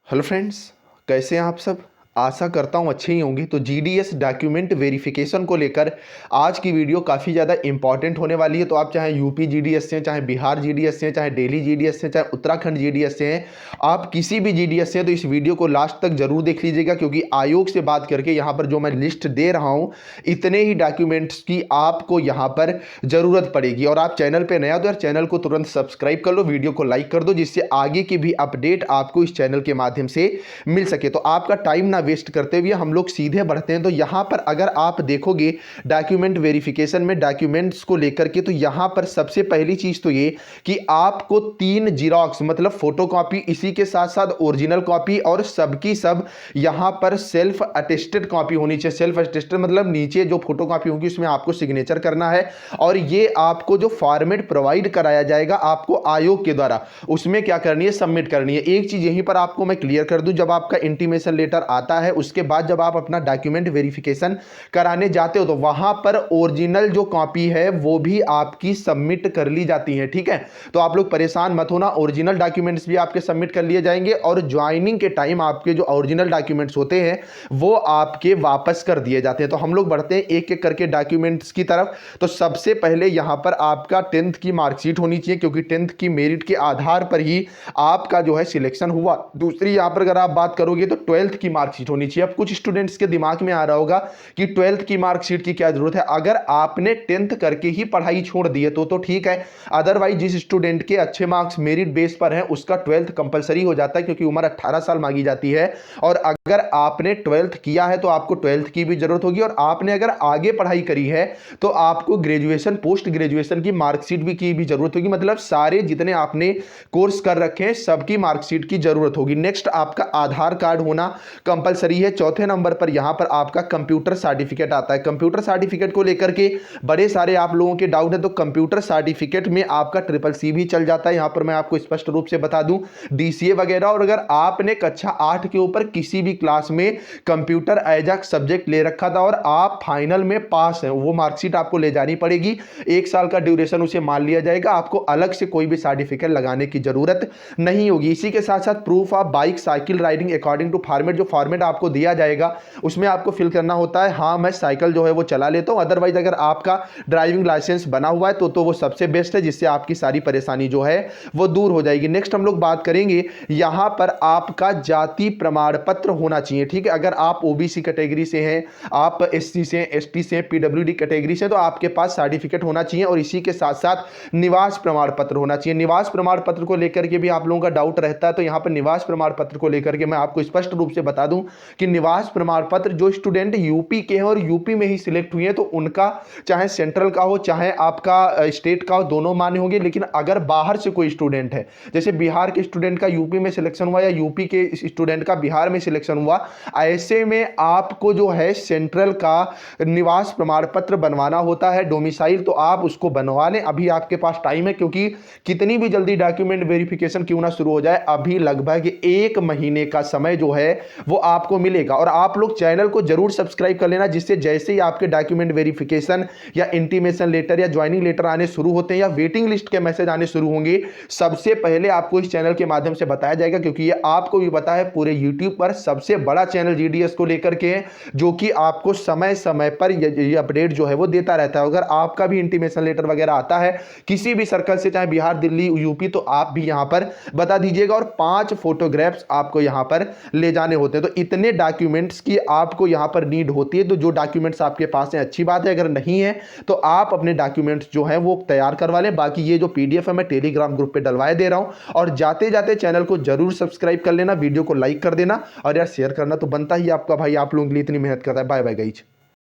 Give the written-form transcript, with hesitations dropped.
Hello friends, कैसे हैं आप सब। आशा करता हूँ अच्छे ही होंगे। तो जीडीएस डॉक्यूमेंट वेरिफिकेशन को लेकर आज की वीडियो काफ़ी ज़्यादा इंपॉर्टेंट होने वाली है। तो आप चाहे यूपी जीडीएस से हैं, चाहे बिहार जीडीएस से हैं, चाहे दिल्ली जीडीएस से हैं, चाहे उत्तराखंड जीडीएस से हैं, आप किसी भी जीडीएस से हैं तो इस वीडियो को लास्ट तक जरूर देख लीजिएगा, क्योंकि आयोग से बात करके यहाँ पर जो मैं लिस्ट दे रहा हूँ इतने ही डॉक्यूमेंट्स की आपको यहाँ पर ज़रूरत पड़ेगी। और आप चैनल पर नया हो तो यार चैनल को तुरंत सब्सक्राइब कर लो, वीडियो को लाइक कर दो, जिससे आगे की भी अपडेट आपको इस चैनल के माध्यम से मिल सके। तो आपका टाइम ना वेस्ट करते हुए हम लोग सीधे बढ़ते हैं। तो यहां पर अगर आप देखोगे डॉक्यूमेंट वेरिफिकेशन में डॉक्यूमेंट्स को लेकर के, तो यहां पर सबसे पहली चीज तो ये कि आपको 3 जीरोक्स मतलब फोटोकॉपी, इसी के साथ साथ ओरिजिनल कॉपी और सबकी सब यहां पर सेल्फ अटेस्टेड कॉपी होनी चाहिए। सेल्फ अटेस्टेड मतलब नीचे जो फोटोकॉपी होगी उसमें आपको सिग्नेचर करना है, और ये आपको जो फॉर्मेट प्रोवाइड कराया जाएगा आपको आयोग के द्वारा, उसमें क्या करनी है, सबमिट करनी है। एक चीज यहीं पर आपको मैं क्लियर कर दूं, जब आपका इंटीमेशन लेटर आता है उसके बाद जब आप अपना डॉक्यूमेंट वेरिफिकेशन कराने जाते हो तो वहां पर ओरिजिनल जो कॉपी है वो भी आपकी सबमिट कर ली जाती है। ठीक है, तो आप लोग परेशान मत होना, ओरिजिनल डॉक्यूमेंट्स भी आपके सबमिट कर लिए जाएंगे और ज्वाइनिंग के टाइम आपके जो ओरिजिनल डॉक्यूमेंट्स होते हैं वो आपके वापस कर दिए जाते हैं। तो हम लोग बढ़ते हैं एक एक करके डॉक्यूमेंट्स की तरफ। तो सबसे पहले यहां पर आपका 10th की मार्कशीट होनी चाहिए, क्योंकि 10th की मेरिट के आधार पर ही आपका जो है सिलेक्शन हुआ। दूसरी यहां पर अगर आप बात करोगे तो 12th की मार्कशीट होनी चाहिए। अब कुछ स्टूडेंट्स के दिमाग में आ रहा होगा कि 12th की मार्कशीट की क्या जरूरत है। अगर आपने 10th करके ही पढ़ाई छोड़ दी है तो ठीक है, अदरवाइज जिस स्टूडेंट के अच्छे मार्क्स मेरिट बेस पर हैं उसका 12th कंपलसरी हो जाता है, क्योंकि उम्र 18 साल मांगी जाती है। और अगर आपने 12th किया है तो आपको 12th की भी जरूरत होगी, और आपने अगर आगे पढ़ाई करी है तो आपको ग्रेजुएशन पोस्ट ग्रेजुएशन की मार्कशीट भी की भी जरूरत होगी। मतलब सारे जितने आपने कोर्स कर रखे हैं सबकी मार्कशीट की जरूरत होगी। नेक्स्ट आपका आधार कार्ड होना कंपलसरी है। चौथे नंबर पर यहां पर आपका कंप्यूटर सर्टिफिकेट आता है। कंप्यूटर सर्टिफिकेट को लेकर के बड़े सारे आप लोगों के डाउट है, तो कंप्यूटर सर्टिफिकेट में आपका CCC भी चल जाता है। यहां पर मैं आपको स्पष्ट रूप से बता दूं DCA वगैरह। और अगर आपने कक्षा 8 के ऊपर किसी भी क्लास में कंप्यूटर एज अ सब्जेक्ट ले रखा था और आप फाइनल में पास हैं, वो मार्कशीट आपको ले जानी पड़ेगी। 1 साल का ड्यूरेशन उसे मान लिया जाएगा, आपको अलग से कोई भी सर्टिफिकेट लगाने की जरूरत नहीं होगी। इसी के साथ साथ proof of bike cycle riding according to format, जो फॉर्मेट आपको दिया जाएगा उसमें आपको फिल करना होता है, हाँ मैं साइकिल जो है वो चला लेता हूं। अदरवाइज अगर आपका ड्राइविंग लाइसेंस बना हुआ है तो वो सबसे बेस्ट है, जिससे आपकी सारी परेशानी जो है वो दूर हो जाएगी। नेक्स्ट हम लोग बात करेंगे, यहां पर आपका जाति प्रमाण पत्र होना चाहिए। ठीक है, अगर आप ओबीसी कैटेगरी से हैं, आप SC से, ST से, PWD कैटेगरी से, तो आपके पास सर्टिफिकेट होना चाहिए। और इसी के साथ साथ निवास प्रमाण पत्र होना चाहिए। निवास प्रमाण पत्र को लेकर के भी आप लोगों का डाउट रहता है, तो यहां पर निवास प्रमाण पत्र को लेकर के मैं आपको स्पष्ट रूप से बता दूं कि निवास प्रमाण पत्र जो स्टूडेंट यूपी के हैं और यूपी में ही सिलेक्ट हुए हैं तो उनका चाहे सेंट्रल का हो चाहे आपका स्टेट का हो, दोनों मान्य होंगे। लेकिन अगर बाहर से कोई स्टूडेंट है, जैसे बिहार के स्टूडेंट का यूपी में सिलेक्शन हुआ या यूपी के स्टूडेंट का बिहार में सिलेक्शन हुआ, ऐसे में आपको जो है सेंट्रल का निवास प्रमाण पत्र बनवाना होता है, डोमिसाइल। तो आप उसको बनवा लें, अभी आपके पास टाइम है, क्योंकि कितनी भी जल्दी डॉक्यूमेंट वेरिफिकेशन क्यों ना शुरू हो जाए, अभी लगभग 1 महीने का समय जो है वो आपको मिलेगा। और आप लोग चैनल को जरूर सब्सक्राइब कर लेना, जिससे जैसे ही आपके डॉक्यूमेंट वेरिफिकेशन या इंटीमेशन लेटर या ज्वाइनिंग लेटर आने शुरू होते हैं या वेटिंग लिस्ट के मैसेज आने शुरू होंगे, सबसे पहले आपको इस चैनल के माध्यम से बताया जाएगा। क्योंकि ये आपको भी पता है पूरे यूट्यूब पर सबसे बड़ा चैनल जीडीएस को लेकर के है, जो कि आपको समय समय पर ये अपडेट जो है वो देता रहता है। अगर आपका भी इंटीमेशन लेटर वगैरह आता है किसी भी सर्कल से, चाहे बिहार, दिल्ली, यूपी, तो आप भी यहां पर बता दीजिएगा। और 5 फोटोग्राफ्स आपको यहां पर ले जाने होते हैं। तो इतने डॉक्यूमेंट्स की आपको यहां पर नीड होती है। तो जो डॉक्यूमेंट्स आपके पास हैं अच्छी बात है, अगर नहीं है तो आप अपने डॉक्यूमेंट्स जो हैं वो तैयार करवा लें। बाकी ये जो PDF है मैं टेलीग्राम ग्रुप पे डलवाए दे रहा हूं। और जाते जाते चैनल को जरूर सब्सक्राइब कर लेना, वीडियो को लाइक कर देना, और यार शेयर करना तो बनता ही आपका भाई, आप लोगों के लिए इतनी मेहनत करता है। Bye bye guys.